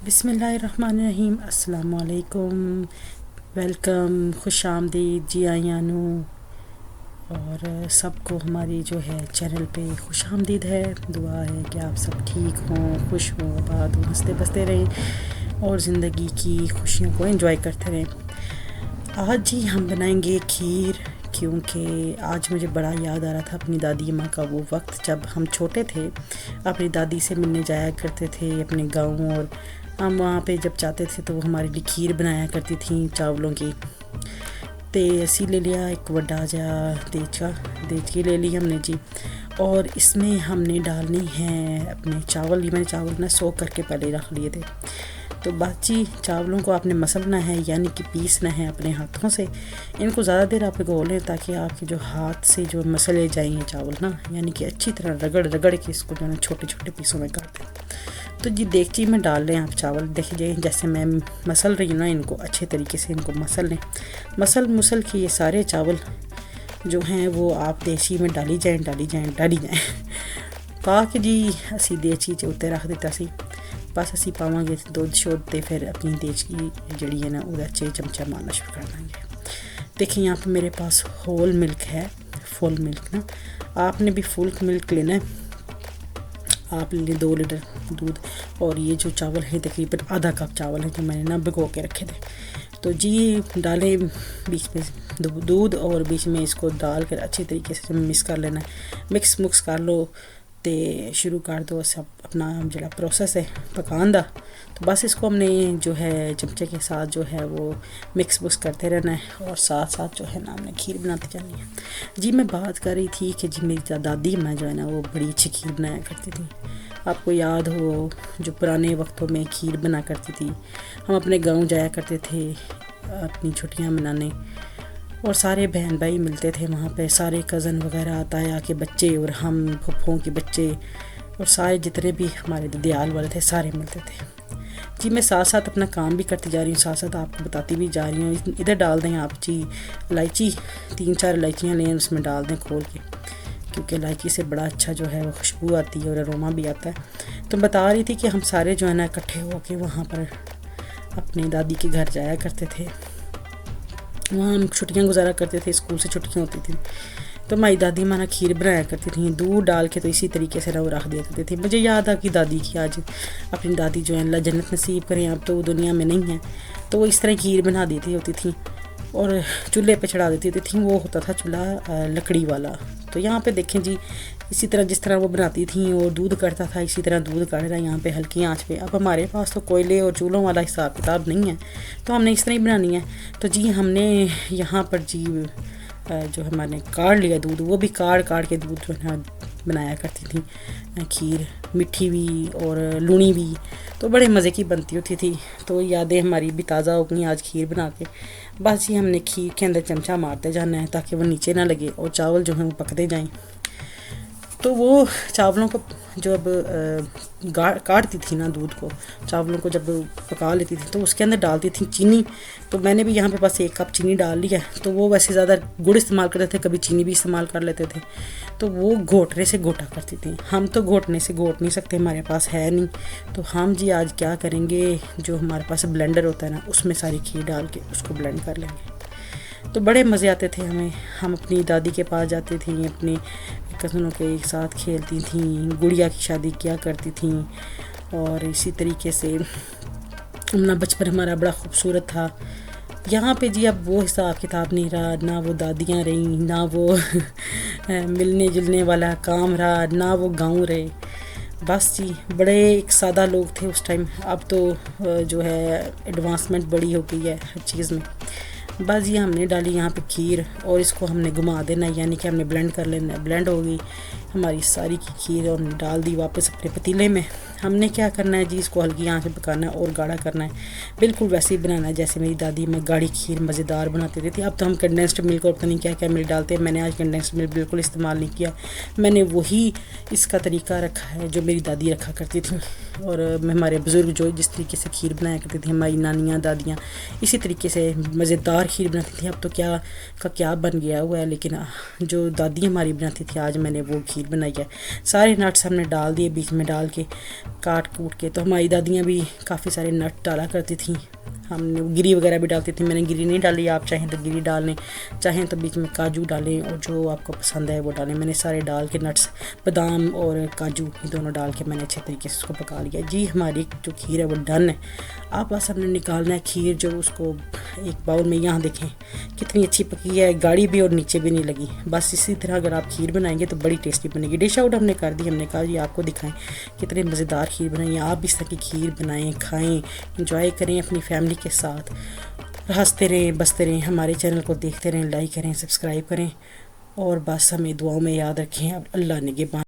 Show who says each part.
Speaker 1: बिस्मिल्लाहिर्रहमानिर्रहीम। अस्सलाम वालेकुम। वेलकम, खुश आमदीद, जी आयानू। और सबको हमारी जो है चैनल पे खुश आमदीद है। दुआ है कि आप सब ठीक हों, खुश हों, आबाद हों, हंसते बसते रहें और ज़िंदगी की खुशियों को एंजॉय करते रहें। आज जी हम बनाएंगे खीर, क्योंकि आज मुझे बड़ा याद आ रहा था अपनी दादी माँ का वो वक्त जब हम छोटे थे। अपनी दादी से मिलने जाया करते थे अपने गाँव, और हम वहाँ पे जब जाते थे तो वो हमारे लिए खीर बनाया करती थी चावलों की। तो असी ले लिया एक बड़ा जा देचकी ले ली हमने जी, और इसमें हमने डालनी है अपने चावल। ये मैंने चावल ना सोख करके पहले रख लिए थे। तो बाकी चावलों को आपने मसलना है, यानी कि पीसना है अपने हाथों से। इनको ज़्यादा देर आप भिगो लें ताकि आपके जो हाथ से जो मसले जाएंगे चावल ना, यानी कि अच्छी तरह रगड़ रगड़ के इसको जो है छोटे छोटे पीसों में काट दें। तो जी देगची में डाल लें आप चावल। देखिए जैसे मैं मसल रही हूँ ना, इनको अच्छे तरीके से इनको मसल लें। मसल के ये सारे चावल जो हैं वो आप देसी में डाली जाएँ पा के जी असी देसी च उत्ते रख दिता सी। बस असी पावांगे दुध शुद्ध, तो फिर अपनी देसी जड़ी है ना वो चमचा मारना शुरू कर देंगे। देखिए यहाँ पर मेरे पास होल मिल्क है, फुल मिल्क ना। आपने भी फुल मिल्क लेना है। आप ले लें 2 लीटर दूध, और ये जो चावल है तकरीबन आधा कप चावल है जो मैंने ना भिगो के रखे थे। तो जी डालें बीच में दूध, और बीच में इसको डाल कर अच्छे तरीके से मिक्स कर लेना है। मिक्स कर लो तो शुरू कर दो सब अपना जो प्रोसेस है पकाने का। तो बस इसको हमने जो है चमचे के साथ जो है वो मिक्स करते रहना है, और साथ साथ जो है ना हमने खीर बनाते जानी है। जी मैं बात कर रही थी कि जी मेरी दादी माँ जो है ना वो बड़ी अच्छी खीर बनाया करती थी। आपको याद हो जो पुराने वक्तों में खीर बना करती थी। हम अपने गांव जाया करते थे अपनी छुट्टियां मनाने, और सारे बहन भाई मिलते थे वहाँ पे, सारे कज़न वगैरह, ताया के बच्चे और हम फुफ्फों के बच्चे, और सारे जितने भी हमारे ददियाल वाले थे सारे मिलते थे। जी मैं साथ साथ अपना काम भी करती जा रही हूँ, साथ साथ आपको बताती भी जा रही हूँ। इधर डाल दें आप जी इलायची, 3-4 इलायचियाँ लें, उसमें डाल दें खोल के, क्योंकि इलायची से बड़ा अच्छा जो है वो खुशबू आती है और अरोमा भी आता है। तो बता रही थी कि हम सारे जो है ना इकट्ठे होकर वहाँ पर अपनी दादी के घर जाया करते थे। वहाँ हम छुट्टियाँ गुजारा करते थे, स्कूल से छुट्टियाँ होती थी। तो हमारी दादी माँ ना खीर बनाया करती थी दूध डाल के, तो इसी तरीके से ना वो रख दिया करती थी। मुझे याद आ कि दादी की आज अपनी दादी जो है अल्लाह जन्नत नसीब करें, अब तो वो दुनिया में नहीं है। तो वो इस तरह खीर बना देती होती थी और चूल्हे पे चढ़ा देती थी। वो होता था चूल्हा लकड़ी वाला। तो यहाँ पे देखें जी इसी तरह जिस तरह वो बनाती थी और दूध कढ़ता था, इसी तरह दूध काढ़ रहा है यहाँ पे हल्की आंच पे। अब हमारे पास तो कोयले और चूल्हों वाला हिसाब किताब नहीं है, तो हमने इस तरह ही बनानी है। तो जी हमने यहाँ पर जी जो हमारे काढ़ लिया दूध, वो भी काढ़ के दूध जो है बनाया करती थी खीर, मीठी भी और लूनी भी। तो बड़े मज़े की बनती होती थी। तो यादें हमारी भी ताज़ा हो गई आज खीर बना के। बस ये हमने खीर के अंदर चमचा मारते जाना है ताकि वो नीचे ना लगे और चावल जो हैं वो पकते जाएं। तो वो चावलों को जब काटती थी ना दूध को, चावलों को जब पका लेती थी तो उसके अंदर डालती थी चीनी। तो मैंने भी यहाँ पे बस 1 कप चीनी डाल लिया। तो वो वैसे ज़्यादा गुड़ इस्तेमाल करते थे, कभी चीनी भी इस्तेमाल कर लेते थे। तो वो घोटने से घोटा करती थी। हम तो घोटने से घोट नहीं सकते, हमारे पास है नहीं। तो हम जी आज क्या करेंगे, जो हमारे पास ब्लेंडर होता है ना उसमें सारी खीर डाल के उसको ब्लेंड कर लेंगे। तो बड़े मज़े आते थे हमें। हम अपनी दादी के पास जाती थी, अपने कज़नों के साथ खेलती थी, गुड़िया की शादी किया करती थी। और इसी तरीके से अपना बचपन हमारा बड़ा खूबसूरत था। यहाँ पे जी अब वो हिसाब किताब नहीं रहा, ना वो दादियाँ रहीं, ना वो मिलने जुलने वाला काम रहा, ना वो गाँव रहे। बस जी बड़े एक सादा लोग थे उस टाइम। अब तो जो है एडवांसमेंट बड़ी हो गई है हर चीज़ में। बस ये हमने डाली यहाँ पे खीर, और इसको हमने घुमा देना, यानी कि हमने ब्लेंड कर लेना है। ब्लेंड हो गई हमारी सारी की खीर, और हमने डाल दी वापस अपने पतीले में। हमने क्या करना है जी, इसको हल्की आंच पे पकाना है और गाढ़ा करना है। बिल्कुल वैसे ही बनाना है जैसे मेरी दादी में गाढ़ी खीर मज़ेदार बनाती थी। अब तो हम कंडेंस्ड मिल्क और पता नहीं क्या क्या मिल्क डालते हैं। मैंने आज कंडेंस्ड मिल्क बिल्कुल इस्तेमाल नहीं किया। मैंने वही इसका तरीका रखा है जो मेरी दादी रखा करती थी, और हमारे बुज़ुर्ग जो जिस तरीके से खीर बनाया करती थी, हमारी नानियाँ दादियाँ इसी तरीके से मज़ेदार खीर बनाती थी। अब तो क्या बन गया हुआ है, लेकिन जो दादी हमारी बनाती थी आज मैंने वो खीर बनाई है। सारे नट्स हमने डाल दिए बीच में डाल के, काट कूट के। तो हमारी दादियाँ भी काफ़ी सारे नट डाला करती थी, हमने गिरी वगैरह भी डालती थी। मैंने गिरी नहीं डाली, आप चाहें तो गिरी डाल लें, चाहें तो बीच में काजू डालें, और जो आपको पसंद है वो डालें। मैंने सारे डाल के नट्स, बादाम और काजू ये दोनों डाल के मैंने अच्छे तरीके से उसको पका लिया जी। हमारी जो खीर है वो डन है। आप बस हमने निकालना है खीर, जो उसको एक बाउल में, यहाँ देखें कितनी अच्छी पकी है, गाढ़ी भी और नीचे भी नहीं लगी। बस इसी तरह अगर आप खीर बनाएंगे तो बड़ी टेस्टी बनेगी। डिश आउट हमने कर दी, हमने कहा जी आपको दिखाएं कितने मज़ेदार खीर बनाई है। आप भी इस तरह की खीर बनाएं, खाएं, इंजॉय करें अपनी फैमिली के साथ, हंसते रहें, बसते रहें। हमारे चैनल को देखते रहें, लाइक करें, सब्सक्राइब करें, और बस हमें दुआओं में याद रखें। अब अल्लाह निगहबान।